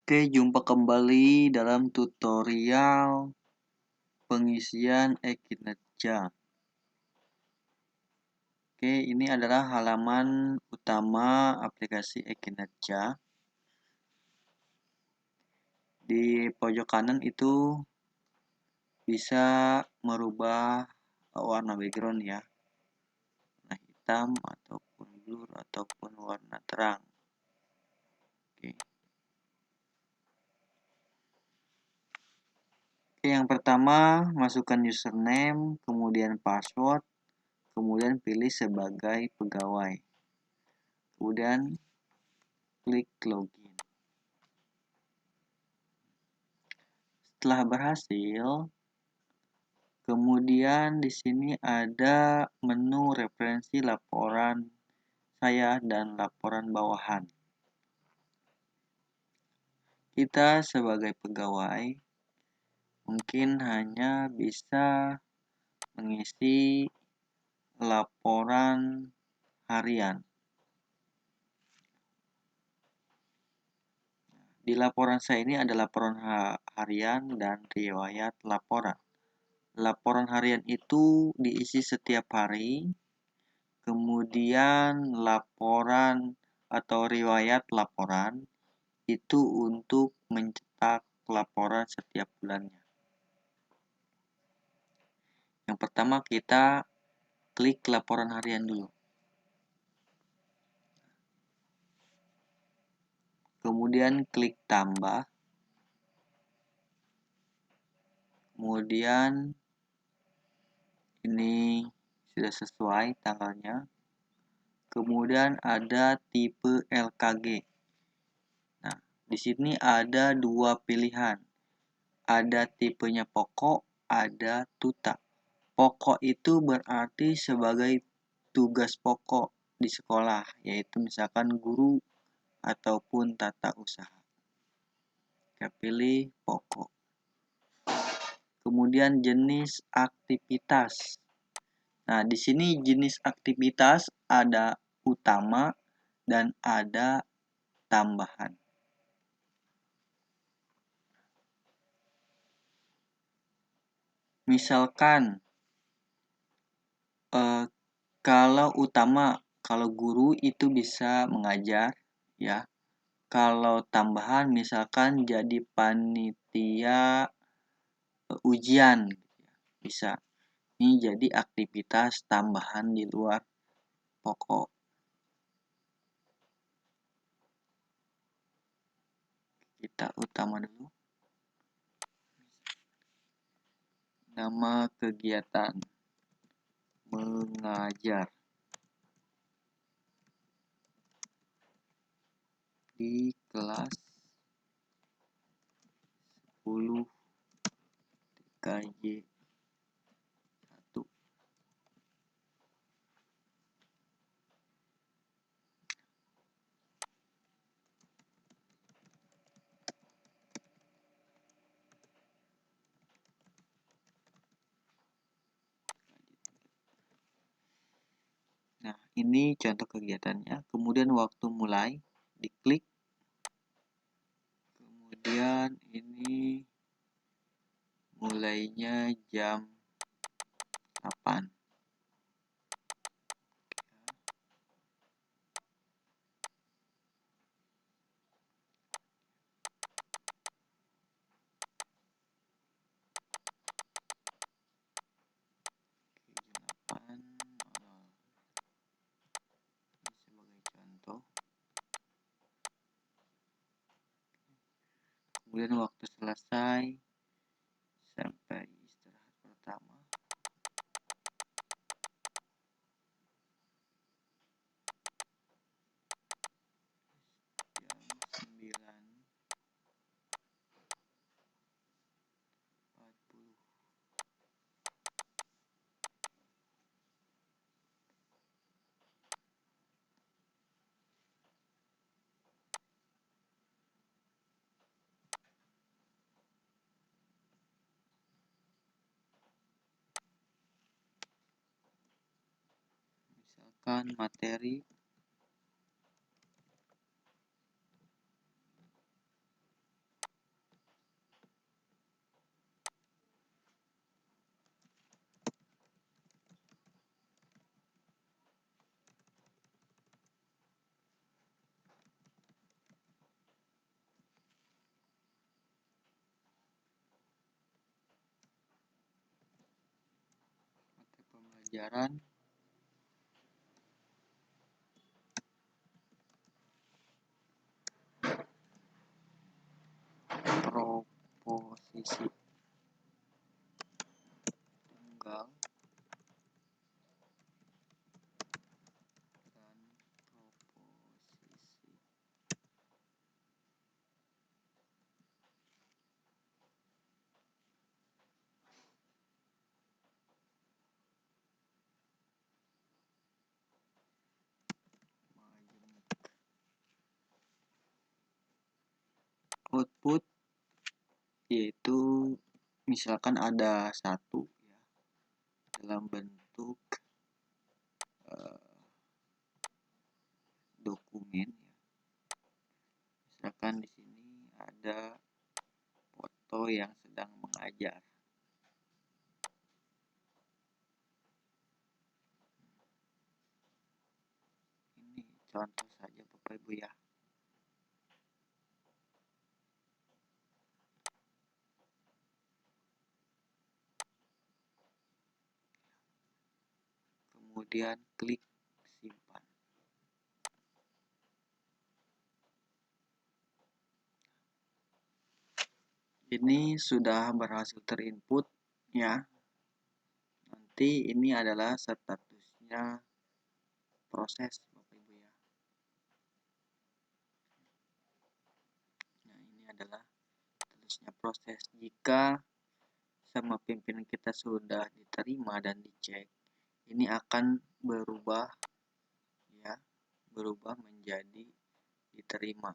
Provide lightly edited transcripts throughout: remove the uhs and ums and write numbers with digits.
Oke, jumpa kembali dalam tutorial pengisian e-kinerja. Oke, ini adalah halaman utama aplikasi e-kinerja. Di pojok kanan itu bisa merubah warna background ya. Warna hitam ataupun blur ataupun warna terang. Oke. Yang pertama, masukkan username, kemudian password, kemudian pilih sebagai pegawai. Kemudian klik login. Setelah berhasil, kemudian di sini ada menu referensi laporan saya dan laporan bawahan. Kita sebagai pegawai mungkin hanya bisa mengisi laporan harian. Di laporan saya ini ada laporan harian dan riwayat laporan. Laporan harian itu diisi setiap hari, kemudian laporan atau riwayat laporan itu untuk mencetak laporan setiap bulannya. Yang pertama kita klik laporan harian dulu. Kemudian klik tambah. Kemudian ini sudah sesuai tanggalnya. Kemudian ada tipe LKG. Nah, di sini ada dua pilihan. Ada tipenya pokok, ada tuta. Pokok itu berarti sebagai tugas pokok di sekolah, yaitu misalkan guru ataupun tata usaha. Kita pilih pokok. Kemudian jenis aktivitas. Nah, di sini jenis aktivitas ada utama dan ada tambahan. Misalkan kalau utama, kalau guru itu bisa mengajar ya. Kalau tambahan misalkan jadi panitia ujian bisa. Ini jadi aktivitas tambahan di luar pokok. Kita utama dulu. Nama kegiatan mengajar di kelas 10 TKJ 1. Nah, ini contoh kegiatannya. Kemudian waktu mulai, diklik. Kemudian ini mulainya jam 8. Kemudian waktu selesai sampai istirahat pertama. Jam 9.40. Misalkan materi pelajaran proposisi tunggal dan proposisi majemuk. Output yaitu misalkan ada satu ya, dalam bentuk dokumen ya. Misalkan di sini ada foto yang sedang mengajar. Ini contoh saja Bapak Ibu ya. Kemudian klik simpan. Ini sudah berhasil terinput ya. Nanti ini adalah statusnya proses Bapak Ibu ya. Nah, ini adalah statusnya proses. Jika sama pimpinan kita sudah diterima dan dicek, ini akan berubah ya, berubah menjadi diterima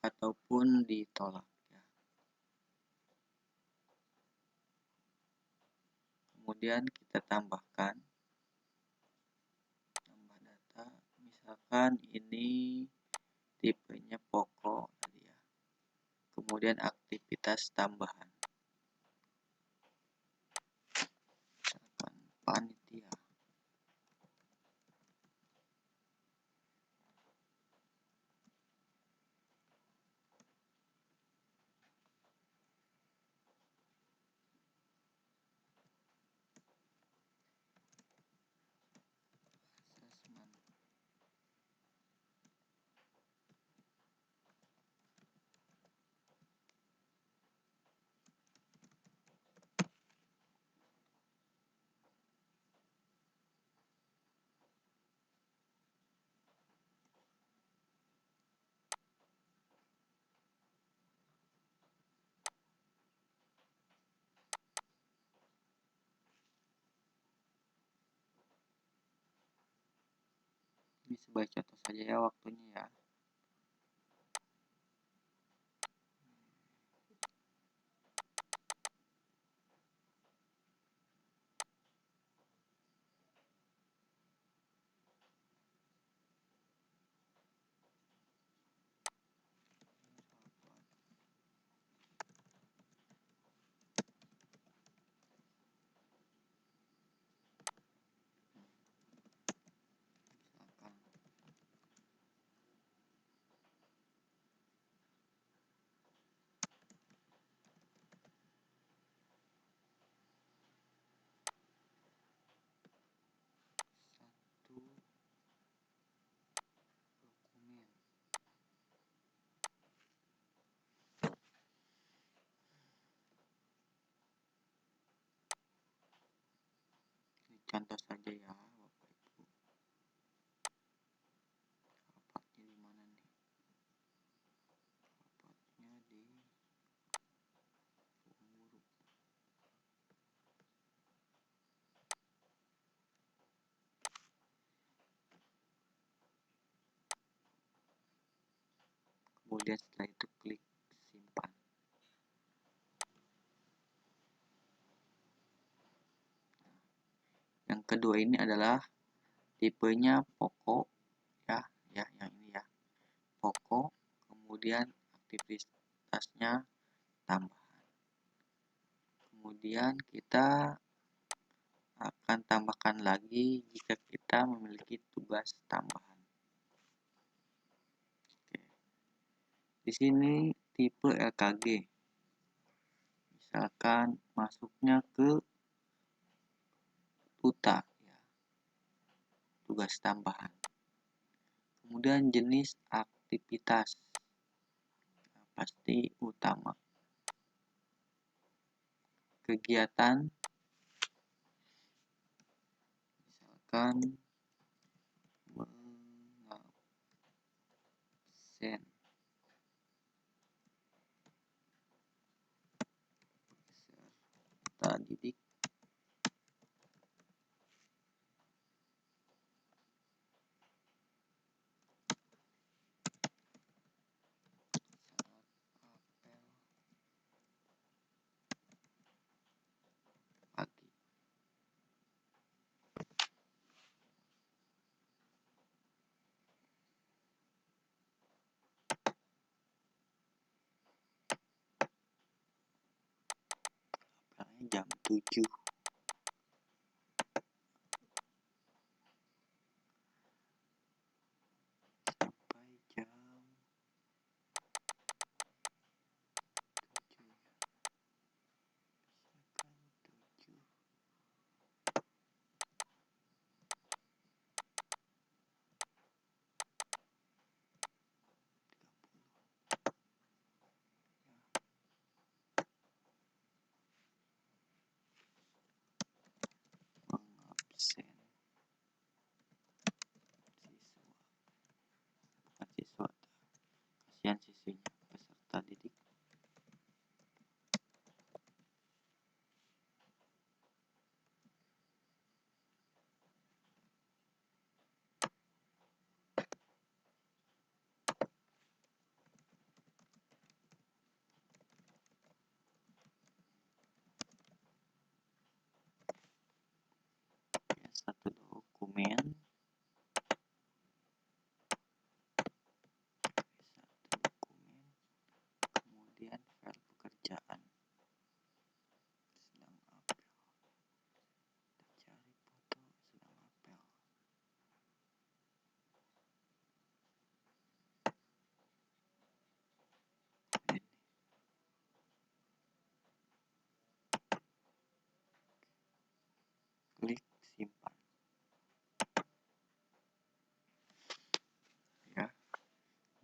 ataupun ditolak ya. Kemudian kita tambahkan tambah data, misalkan ini tipenya pokok tadi ya. Kemudian aktivitas tambahan, misalkan panitia. Assessment. Ini sebagai contoh saja ya waktunya ya. Misalkan satu dokumen. Ini contoh saja ya Bapak Ibu. Rapatnya di mana nih? Rapatnya di ruang guru. Kemudian setelah itu klik simpan. Yang kedua ini adalah tipenya pokok ya, yang ini ya. Pokok, kemudian aktivitasnya tambahan. Kemudian kita akan tambahkan lagi jika kita memiliki tugas tambahan. Oke. Di sini tipe LKG. Misalkan masuknya ke tuta, ya, tugas tambahan. Kemudian jenis aktivitas, pasti utama. Kegiatan, misalkan mengabsen, peserta didik saat apel pagi. Apelnya jam 7 sampai jam 7, misalkan 7:30 mengabsen siswa, bukan siswa, kasihan siswinya, peserta didik. Satu dokumen, kemudian file pekerjaan sedang apel, kita cari foto sedang apel. Ini klik simpan, ya.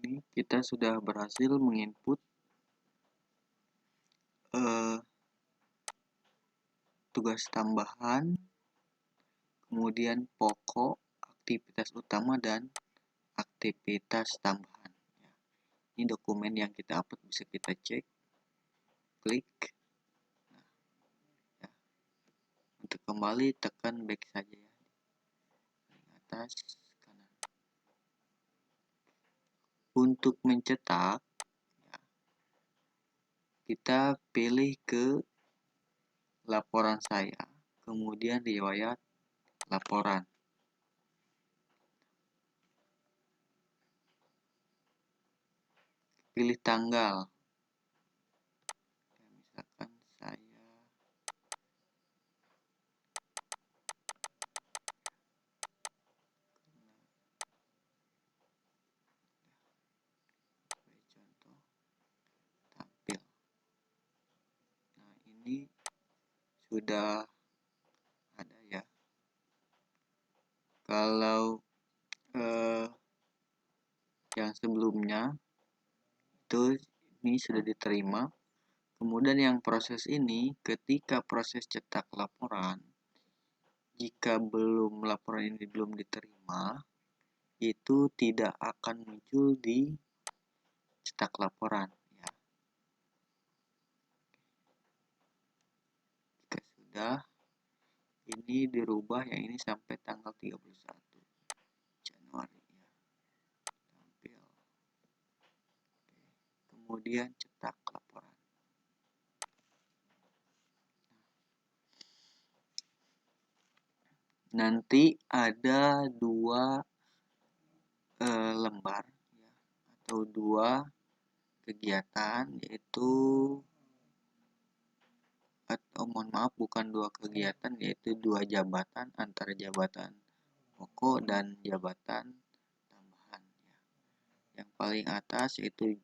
Ini kita sudah berhasil menginput tugas tambahan, kemudian pokok, aktivitas utama, dan aktivitas tambahan, ya. Ini dokumen yang kita upload, bisa kita cek, klik. Nah, ya. Untuk kembali tekan back saja, ya, paling atas kanan. Untuk mencetak, ya, kita pilih ke laporan saya, kemudian riwayat laporan. Pilih tanggal, ya, misalkan saya sebagai contoh tampil. Nah, ini sudah ada, ya. Kalau yang sebelumnya itu ini sudah diterima. Kemudian yang proses ini, ketika proses cetak laporan, jika laporan ini belum diterima, itu tidak akan muncul di cetak laporan, ya. Jika sudah, ini dirubah, yang ini sampai tanggal 31 Januari, ya. Tampil. Kemudian cetak laporan. Nanti ada dua lembar, ya, atau dua kegiatan, yaitu, atau mohon maaf, bukan dua kegiatan, yaitu dua jabatan, antara jabatan pokok dan jabatan tambahan, ya. Yang paling atas yaitu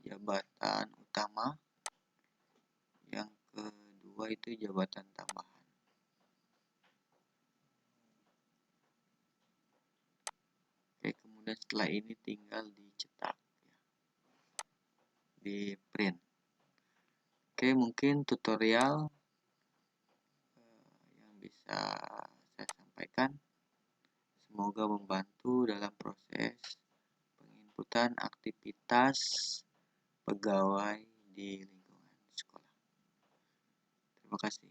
jabatan utama, yang kedua itu jabatan tambahan. kemudian setelah ini tinggal dicetak ya, di print. Oke, mungkin tutorial yang bisa saya sampaikan semoga membantu dalam proses penginputan aktivitas pegawai di lingkungan sekolah. Terima kasih.